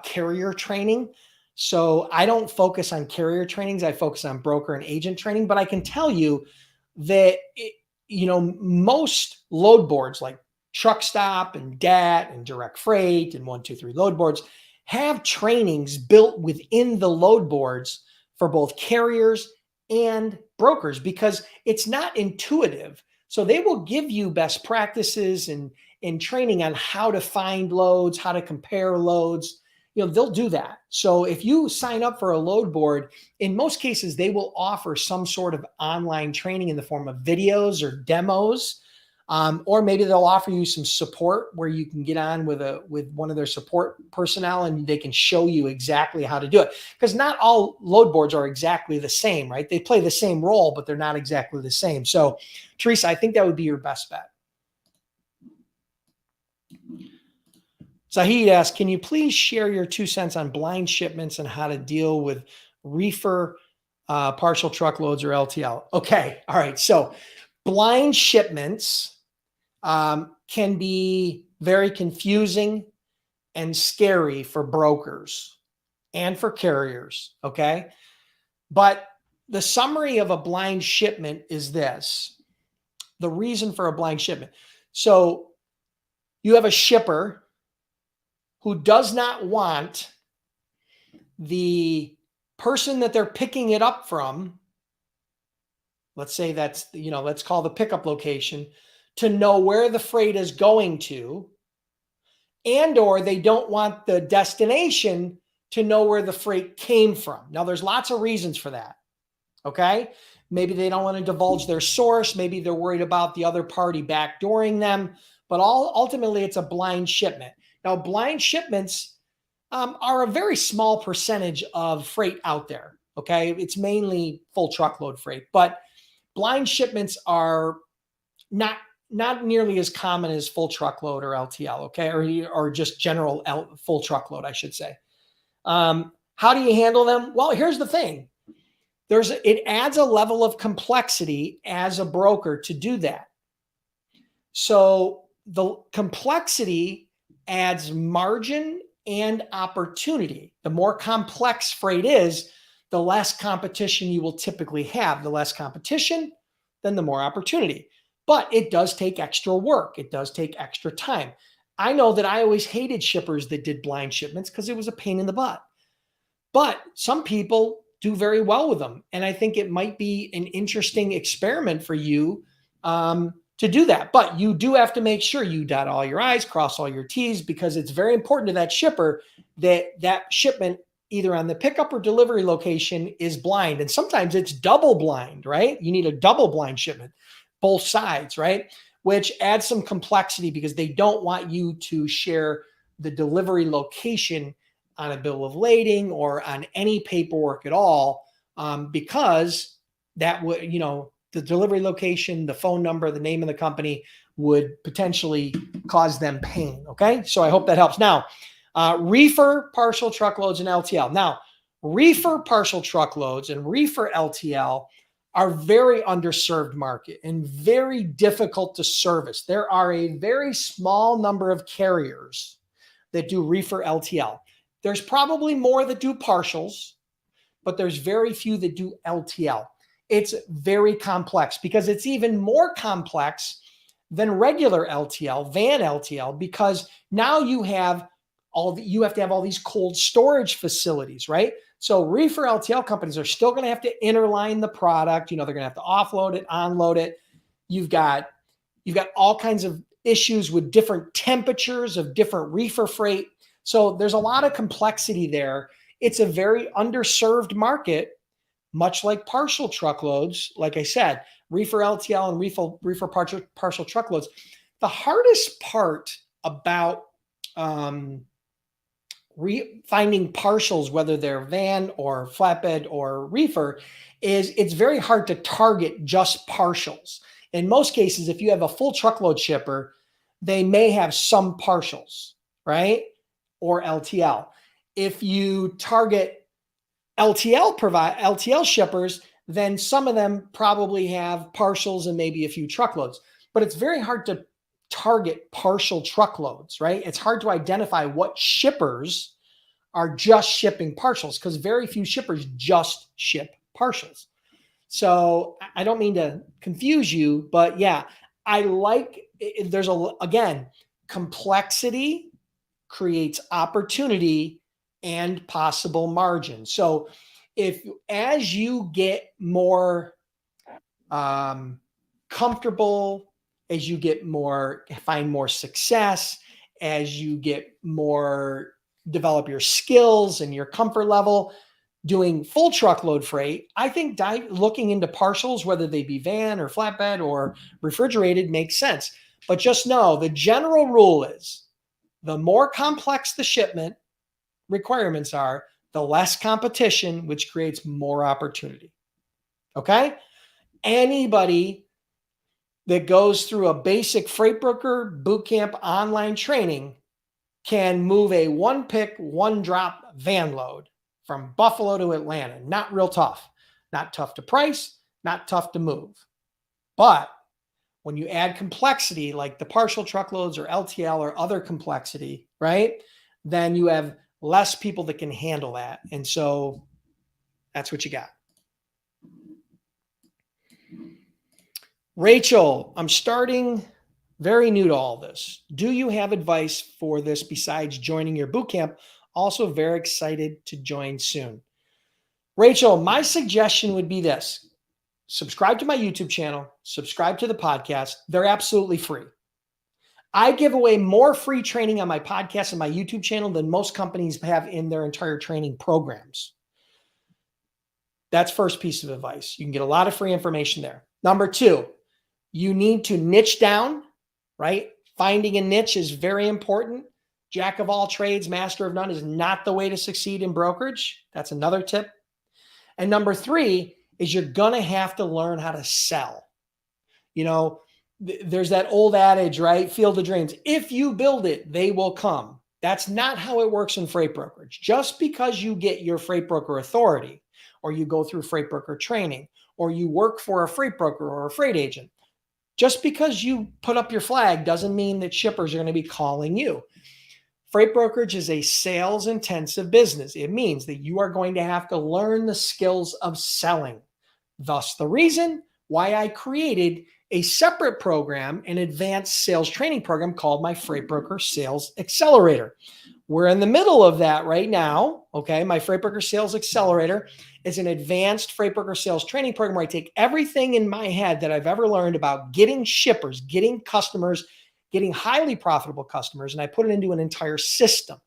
carrier training. So I don't focus on carrier trainings. I focus on broker and agent training. But I can tell you that, most load boards like Truck Stop and DAT and Direct Freight and 123 load boards have trainings built within the load boards for both carriers and brokers because it's not intuitive. So they will give you best practices and training on how to find loads, how to compare loads. They'll do that. So if you sign up for a load board, in most cases, they will offer some sort of online training in the form of videos or demos. Or maybe they'll offer you some support where you can get on with one of their support personnel and they can show you exactly how to do it. Because not all load boards are exactly the same, right? They play the same role, but they're not exactly the same. So, Teresa, I think that would be your best bet. Zahid asks, can you please share your 2 cents on blind shipments and how to deal with reefer, partial truckloads or LTL? Okay. All right. So blind shipments can be very confusing and scary for brokers and for carriers, okay? But the summary of a blind shipment is this. The reason for a blind shipment. So you have a shipper who does not want the person that they're picking it up from, let's say that's, let's call the pickup location, to know where the freight is going to, and or they don't want the destination to know where the freight came from. Now, there's lots of reasons for that, okay? Maybe they don't want to divulge their source. Maybe they're worried about the other party backdooring them, but ultimately it's a blind shipment. Now, blind shipments are a very small percentage of freight out there. Okay. It's mainly full truckload freight, but blind shipments are not not nearly as common as full truckload or LTL, okay, or just general full truckload, I should say. How do you handle them? Well, here's the thing: it adds a level of complexity as a broker to do that. So the complexity adds margin and opportunity. The more complex freight is, the less competition you will typically have. The less competition, then the more opportunity. But it does take extra work. It does take extra time. I know that I always hated shippers that did blind shipments because it was a pain in the butt. But some people do very well with them. And I think it might be an interesting experiment for you to do that. But you do have to make sure you dot all your I's, cross all your T's, because it's very important to that shipper that that shipment, either on the pickup or delivery location, is blind. And sometimes it's double blind, right? You need a double blind shipment, both sides, right? Which adds some complexity because they don't want you to share the delivery location on a bill of lading or on any paperwork at all, because that would, the delivery location, the phone number, the name of the company would potentially cause them pain. Okay. So I hope that helps. Now, reefer, partial truckloads, and LTL. Now, reefer, partial truckloads, and reefer LTL are very underserved market and very difficult to service. There are a very small number of carriers that do reefer LTL. There's probably more that do partials, but there's very few that do LTL. It's very complex because it's even more complex than regular LTL, van LTL, because now you have to have all these cold storage facilities, right? So reefer LTL companies are still going to have to interline the product. They're going to have to offload it, unload it. You've got all kinds of issues with different temperatures of different reefer freight. So there's a lot of complexity there. It's a very underserved market, much like partial truckloads. Like I said, reefer LTL and reefer partial truckloads. The hardest part about finding partials, whether they're van or flatbed or reefer, is it's very hard to target just partials. In most cases, if you have a full truckload shipper, they may have some partials, right? Or LTL. If you target LTL shippers, then some of them probably have partials and maybe a few truckloads. But it's very hard to target partial truckloads, right? It's hard to identify what shippers are just shipping partials because very few shippers just ship partials. So I don't mean to confuse you, but yeah, again, complexity creates opportunity and possible margin. So as you get more comfortable, as you find more success, as you develop your skills and your comfort level doing full truckload freight, I think looking into partials, whether they be van or flatbed or refrigerated, makes sense. But just know the general rule is the more complex the shipment requirements are, the less competition, which creates more opportunity. Okay? Anybody that goes through a basic freight broker bootcamp online training can move a one pick, one drop van load from Buffalo to Atlanta. Not real tough. Not tough to price, not tough to move. But when you add complexity like the partial truckloads or LTL or other complexity, right? Then you have less people that can handle that. And so that's what you got. Rachel, I'm starting very new to all this. Do you have advice for this besides joining your bootcamp? Also very excited to join soon. Rachel, my suggestion would be this. Subscribe to my YouTube channel, subscribe to the podcast. They're absolutely free. I give away more free training on my podcast and my YouTube channel than most companies have in their entire training programs. That's first piece of advice. You can get a lot of free information there. Number two, you need to niche down, right? Finding a niche is very important. Jack of all trades, master of none is not the way to succeed in brokerage. That's another tip. And number three is you're going to have to learn how to sell. You know, there's that old adage, right? Field of dreams. If you build it, they will come. That's not how it works in freight brokerage. Just because you get your freight broker authority, or you go through freight broker training, or you work for a freight broker or a freight agent, just because you put up your flag doesn't mean that shippers are going to be calling you. Freight brokerage is a sales intensive business. It means that you are going to have to learn the skills of selling. Thus, the reason why I created a separate program, an advanced sales training program called my Freight Broker Sales Accelerator. We're in the middle of that right now. Okay. My Freight Broker Sales Accelerator is an advanced freight broker sales training program where I take everything in my head that I've ever learned about getting shippers, getting customers, getting highly profitable customers, and I put it into an entire system.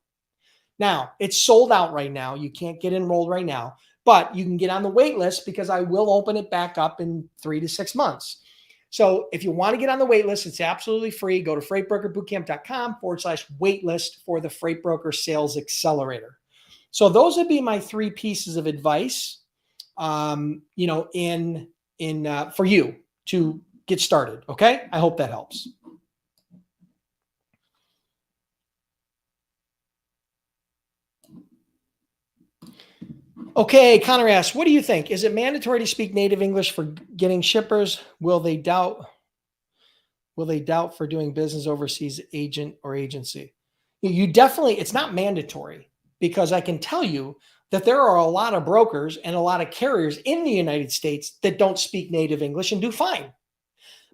Now, it's sold out right now. You can't get enrolled right now, but you can get on the wait list because I will open it back up in 3 to 6 months. So if you want to get on the wait list, it's absolutely free. Go to freightbrokerbootcamp.com/waitlist for the Freight Broker Sales Accelerator. So those would be my 3 pieces of advice, for you to get started. Okay. I hope that helps. Okay, Connor asks, what do you think? Is it mandatory to speak native English for getting shippers? Will they doubt for doing business overseas agent or agency? You definitely, it's not mandatory, because I can tell you that there are a lot of brokers and a lot of carriers in the United States that don't speak native English and do fine.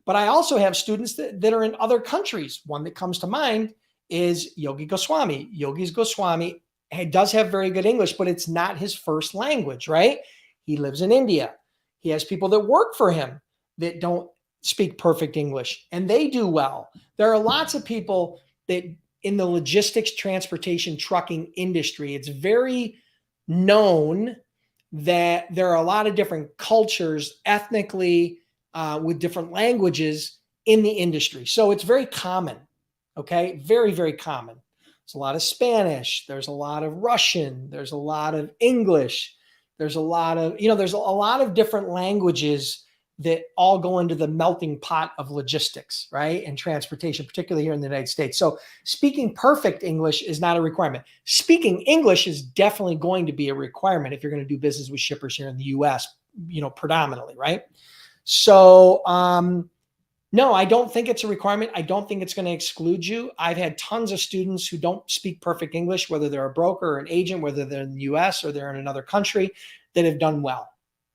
But I also have students that are in other countries. One that comes to mind is Yogi Goswami. Yogi Goswami does have very good English, but it's not his first language, right? He lives in India. He has people that work for him that don't speak perfect English, and they do well. There are lots of people that in the logistics, transportation, trucking industry, it's very known that there are a lot of different cultures ethnically, with different languages in the industry. So it's very common. Okay. Very, very common. There's a lot of Spanish. There's a lot of Russian. There's a lot of English. There's a lot of, there's a lot of different languages that all go into the melting pot of logistics, right? And transportation, particularly here in the United States. So speaking perfect English is not a requirement. Speaking English is definitely going to be a requirement if you're going to do business with shippers here in the US, predominantly, right? So, no, I don't think it's a requirement. I don't think it's going to exclude you. I've had tons of students who don't speak perfect English, whether they're a broker or an agent, whether they're in the US or they're in another country, that have done well,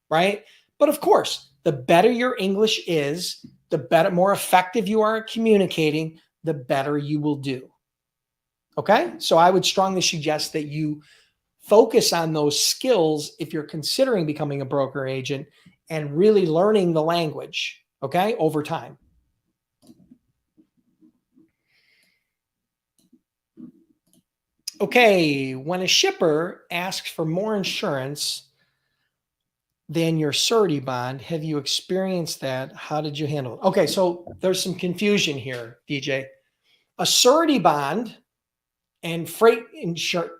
right? But of course, the better your English is, the better, more effective you are at communicating, the better you will do. Okay? So I would strongly suggest that you focus on those skills if you're considering becoming a broker agent and really learning the language, okay, over time. Okay, when a shipper asks for more insurance than your surety bond, have you experienced that? How did you handle it? Okay, so there's some confusion here, DJ. A surety bond and freight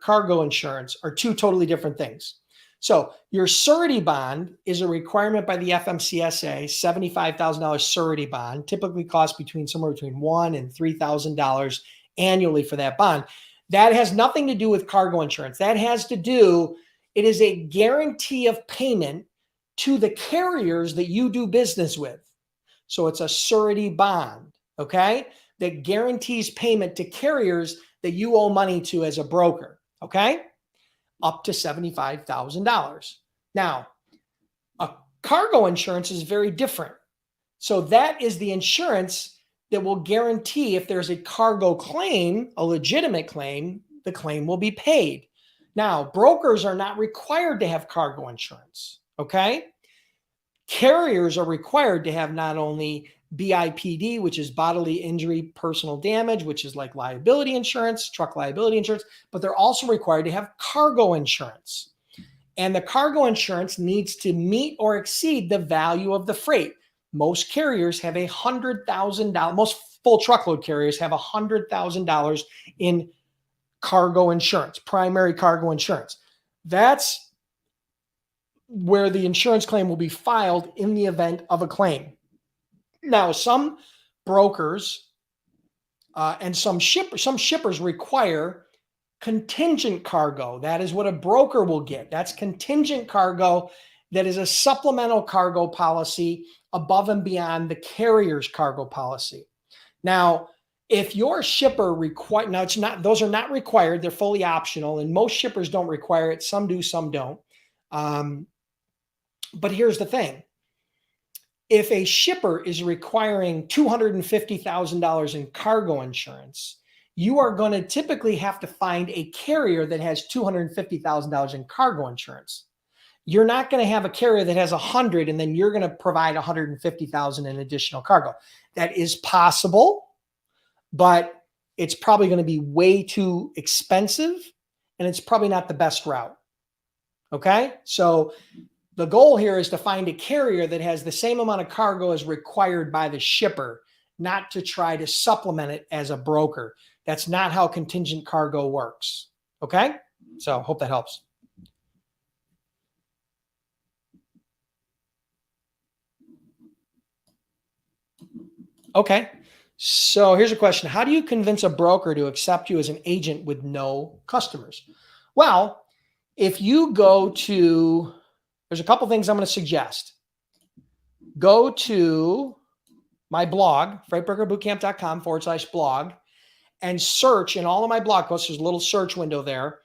cargo insurance are 2 totally different things. So your surety bond is a requirement by the FMCSA, $75,000 surety bond, typically costs somewhere between $1,000 and $3,000 annually for that bond. That has nothing to do with cargo insurance. That has to do, it is a guarantee of payment to the carriers that you do business with. So it's a surety bond, okay, that guarantees payment to carriers that you owe money to as a broker, okay? Up to $75,000. Now, a cargo insurance is very different. So that is the insurance that will guarantee if there's a cargo claim, a legitimate claim, the claim will be paid. Now, brokers are not required to have cargo insurance, okay? Carriers are required to have not only BIPD, which is bodily injury, personal damage, which is like liability insurance, truck liability insurance, but they're also required to have cargo insurance. And the cargo insurance needs to meet or exceed the value of the freight. Most carriers have $100,000. Most full truckload carriers have $100,000 in cargo insurance, primary cargo insurance. That's where the insurance claim will be filed in the event of a claim. Now, some brokers and some shippers require contingent cargo. That is what a broker will get. That's contingent cargo. That is a supplemental cargo policy above and beyond the carrier's cargo policy. Now, if your shipper now it's not, those are not required. They're fully optional, and most shippers don't require it. Some do, some don't. But here's the thing. If a shipper is requiring $250,000 in cargo insurance, you are going to typically have to find a carrier that has $250,000 in cargo insurance. You're not going to have a carrier that has 100 and then you're going to provide 150,000 in additional cargo. That is possible, but it's probably going to be way too expensive and it's probably not the best route. Okay? So the goal here is to find a carrier that has the same amount of cargo as required by the shipper, not to try to supplement it as a broker. That's not how contingent cargo works. Okay? So hope that helps. Okay. So here's a question. How do you convince a broker to accept you as an agent with no customers? Well, if you go to, there's a couple things I'm going to suggest. Go to my blog, freightbrokerbootcamp.com/blog, and search in all of my blog posts. There's a little search window there.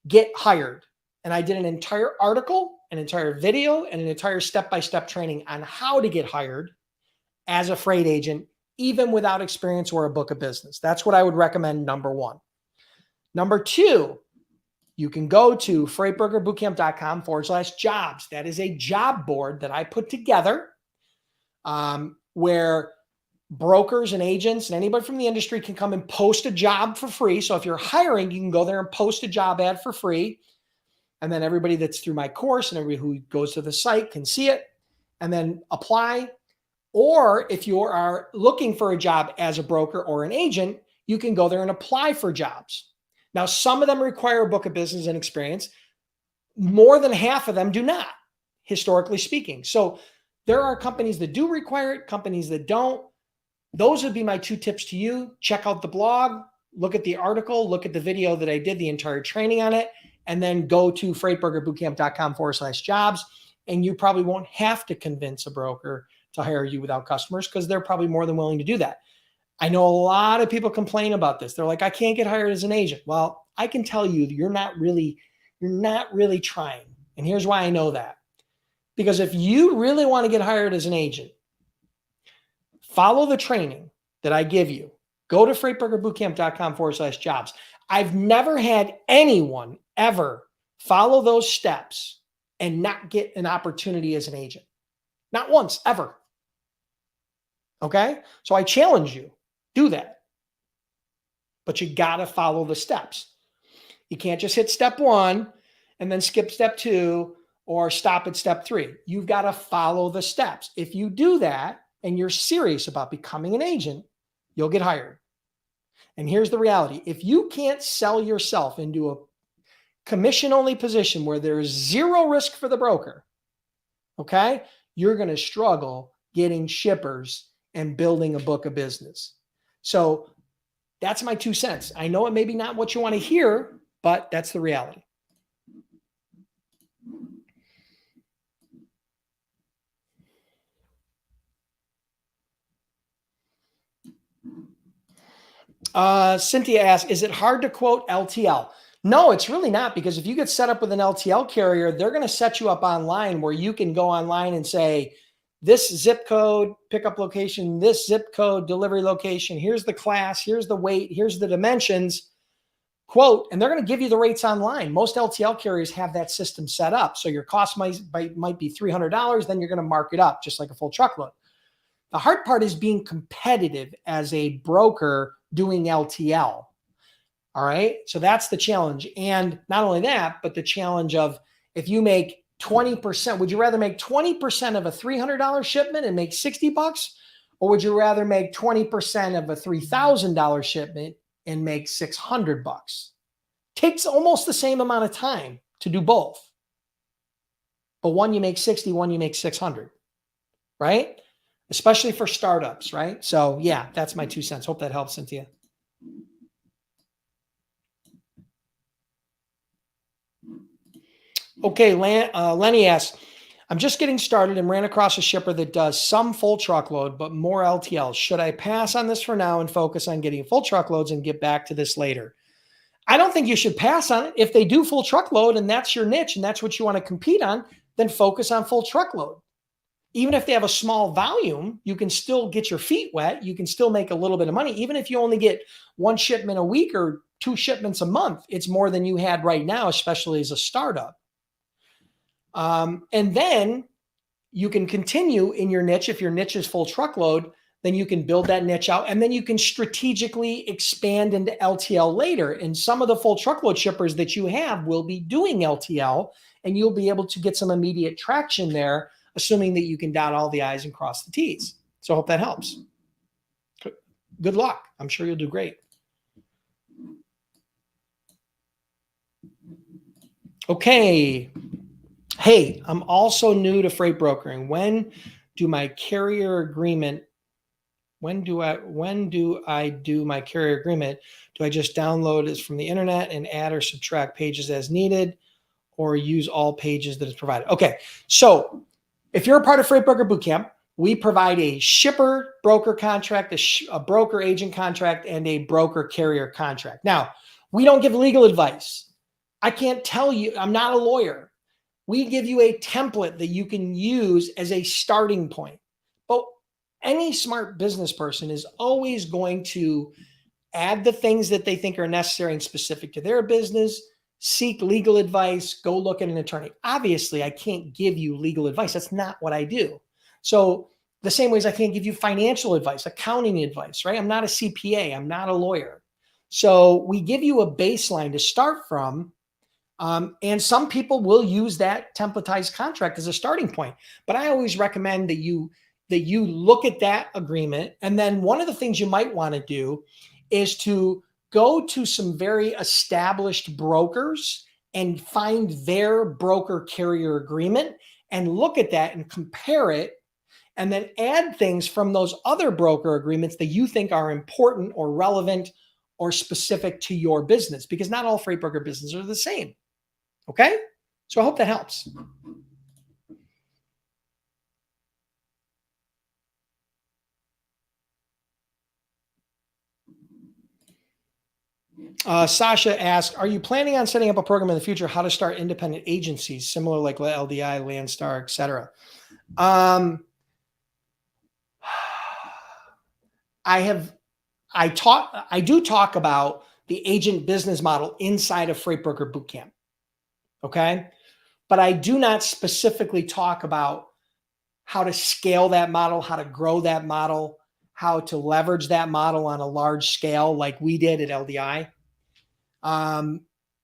Get hired. And I did an entire article, an entire video, and an entire step-by-step training on how to get hired as a freight agent, even without experience or a book of business. That's what I would recommend, number one. Number two, you can go to freightbrokerbootcamp.com/jobs. That is a job board that I put together where brokers and agents and anybody from the industry can come and post a job for free. So if you're hiring, you can go there and post a job ad for free. And then everybody that's through my course and everybody who goes to the site can see it and then apply. Or if you are looking for a job as a broker or an agent, you can go there and apply for jobs. Now, some of them require a book of business and experience. More than half of them do not, historically speaking. So there are companies that do require it, companies that don't. Those would be my two tips to you. Check out the blog, look at the article, look at the video that I did, the entire training on it, and then go to freightbrokerbootcamp.com/jobs. And you probably won't have to convince a broker to hire you without customers because they're probably more than willing to do that. I know a lot of people complain about this. They're like, I can't get hired as an agent. Well, I can tell you, you're not really trying. And here's why I know that. Because if you really want to get hired as an agent, follow the training that I give you. Go to freightbrokerbootcamp.com/jobs. I've never had anyone ever follow those steps and not get an opportunity as an agent. Not once, ever. Okay? So I challenge you, do that. But you got to follow the steps. You can't just hit step one and then skip step two or stop at step three. You've got to follow the steps. If you do that and you're serious about becoming an agent, you'll get hired. And here's the reality. If you can't sell yourself into a commission-only position where there is zero risk for the broker, okay, you're going to struggle getting shippers and building a book of business. So that's my 2 cents. I know it may be not what you want to hear, but that's the reality. Cynthia asks, is it hard to quote LTL? No, it's really not, because if you get set up with an LTL carrier, they're going to set you up online where you can go online and say, this zip code, pickup location, this zip code, delivery location, here's the class, here's the weight, here's the dimensions, quote, and they're going to give you the rates online. Most LTL carriers have that system set up. So your cost might be $300, then you're going to mark it up just like a full truckload. The hard part is being competitive as a broker doing LTL. All right. So that's the challenge. And not only that, but the challenge of if you make 20%, would you rather make 20% of a $300 shipment and make $60? Or would you rather make 20% of a $3,000 shipment and make $600? Takes almost the same amount of time to do both. but one you make 60, one you make 600, right? Especially for startups, right? So yeah, that's my 2 cents. Hope that helps, Cynthia. Okay, Lenny asks, I'm just getting started and ran across a shipper that does some full truckload, but more LTLs. Should I pass on this for now and focus on getting full truckloads and get back to this later? I don't think you should pass on it. If they do full truckload and that's your niche and that's what you want to compete on, then focus on full truckload. Even if they have a small volume, you can still get your feet wet. You can still make a little bit of money. Even if you only get one shipment a week or 2 shipments a month, it's more than you had right now, especially as a startup. And then you can continue in your niche. If your niche is full truckload, then you can build that niche out and then you can strategically expand into LTL later. And some of the full truckload shippers that you have will be doing LTL and you'll be able to get some immediate traction there, assuming that you can dot all the I's and cross the T's. So I hope that helps. Good luck. I'm sure you'll do great. Okay. Hey, I'm also new to freight brokering. When do I do my carrier agreement? Do I just download it from the internet and add or subtract pages as needed or use all pages that is provided? Okay. So if you're a part of Freight Broker Bootcamp, we provide a shipper broker contract, a broker agent contract, and a broker carrier contract. Now, we don't give legal advice. I can't tell you, I'm not a lawyer. We give you a template that you can use as a starting point. But any smart business person is always going to add the things that they think are necessary and specific to their business, seek legal advice, go look at an attorney. Obviously, I can't give you legal advice. That's not what I do. So the same ways I can't give you financial advice, accounting advice, right? I'm not a CPA. I'm not a lawyer. So we give you a baseline to start from. And some people will use that templatized contract as a starting point. But I always recommend that you look at that agreement. And then one of the things you might want to do is to go to some very established brokers and find their broker carrier agreement and look at that and compare it and then add things from those other broker agreements that you think are important or relevant or specific to your business, because not all freight broker businesses are the same. Okay? So I hope that helps. Sasha asked, are you planning on setting up a program in the future, how to start independent agencies, similar like LDI, Landstar, et cetera? I do talk about the agent business model inside of Freight Broker Bootcamp. Okay. But I do not specifically talk about how to scale that model, how to grow that model, how to leverage that model on a large scale like we did at LDI.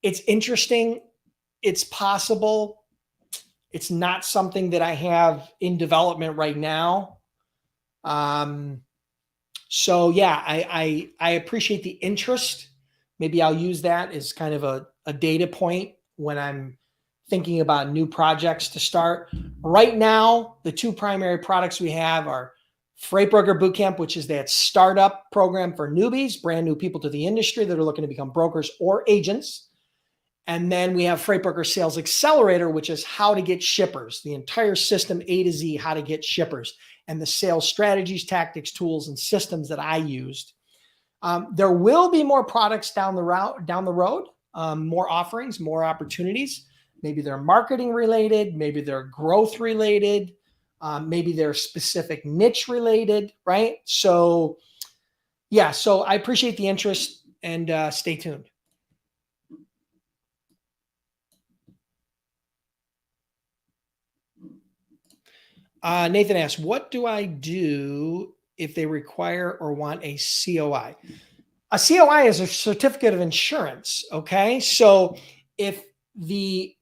It's interesting. It's possible. It's not something that I have in development right now. So yeah, I appreciate the interest. Maybe I'll use that as kind of a data point when I'm thinking about new projects to start. Right now, the two primary products we have are Freight Broker Bootcamp, which is that startup program for newbies, brand new people to the industry that are looking to become brokers or agents. And then we have Freight Broker Sales Accelerator, which is how to get shippers, the entire system A to Z, how to get shippers, and the sales strategies, tactics, tools, and systems that I used. There will be more products down the road, more offerings, more opportunities. Maybe they're marketing related, maybe they're growth related, maybe they're specific niche related, right? So yeah, so I appreciate the interest and stay tuned. Nathan asks, what do I do if they require or want a COI? A COI is a certificate of insurance. Okay. So if the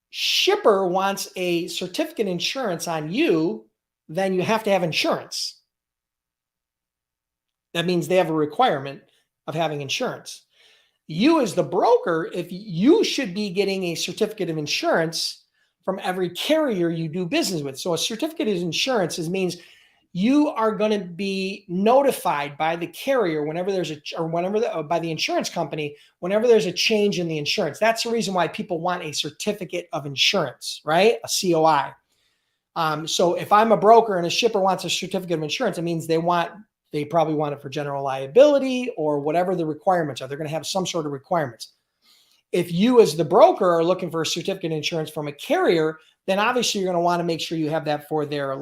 shipper wants a certificate of insurance on you, then you have to have insurance. That means they have a requirement of having insurance. You as the broker, if you should be getting a certificate of insurance from every carrier you do business with. So a certificate of insurance means you are going to be notified by the carrier whenever there's by the insurance company whenever there's a change in the insurance. That's the reason why people want a certificate of insurance, right? A COI. So if I'm a broker and a shipper wants a certificate of insurance, it means they probably want it for general liability or whatever the requirements are. They're going to have some sort of requirements. If you as the broker are looking for a certificate of insurance from a carrier, then obviously you're going to want to make sure you have that for their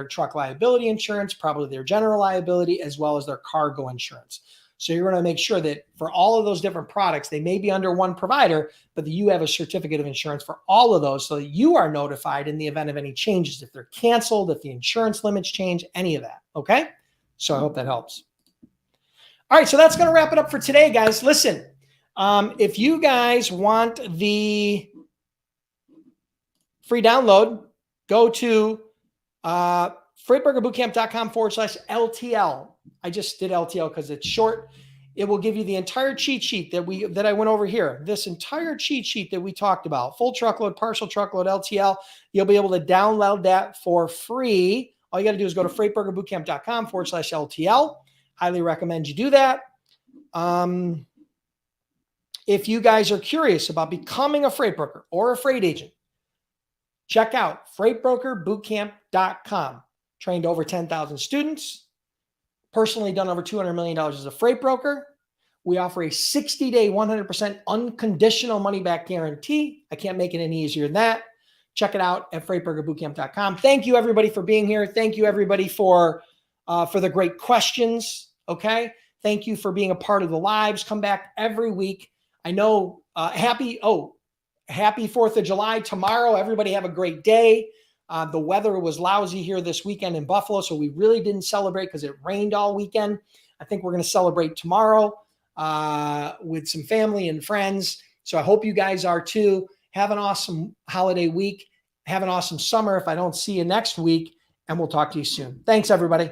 truck liability insurance, probably their general liability, as well as their cargo insurance. So you're going to make sure that for all of those different products, they may be under one provider, but that you have a certificate of insurance for all of those so that you are notified in the event of any changes, if they're canceled, if the insurance limits change, any of that. Okay? So I hope that helps. All right, so that's going to wrap it up for today, guys. Listen, if you guys want the free download, go to freightbrokerbootcamp.com/LTL. I just did LTL because it's short. It will give you the entire cheat sheet that I went over here. This entire cheat sheet that we talked about, full truckload, partial truckload, LTL. You'll be able to download that for free. All you got to do is go to freightbrokerbootcamp.com/LTL. Highly recommend you do that. If you guys are curious about becoming a freight broker or a freight agent, check out freightbrokerbootcamp.com. Trained over 10,000 students, personally done over $200 million as a freight broker. We offer a 60-day, 100% unconditional money-back guarantee. I can't make it any easier than that. Check it out at freightbrokerbootcamp.com. Thank you, everybody, for being here. Thank you, everybody, for the great questions, okay? Thank you for being a part of the lives. Come back every week. I know, happy 4th of July tomorrow. Everybody have a great day. The weather was lousy here this weekend in Buffalo, so we really didn't celebrate because it rained all weekend. I think we're going to celebrate tomorrow with some family and friends. So I hope you guys are too. Have an awesome holiday week. Have an awesome summer if I don't see you next week, and we'll talk to you soon. Thanks, everybody.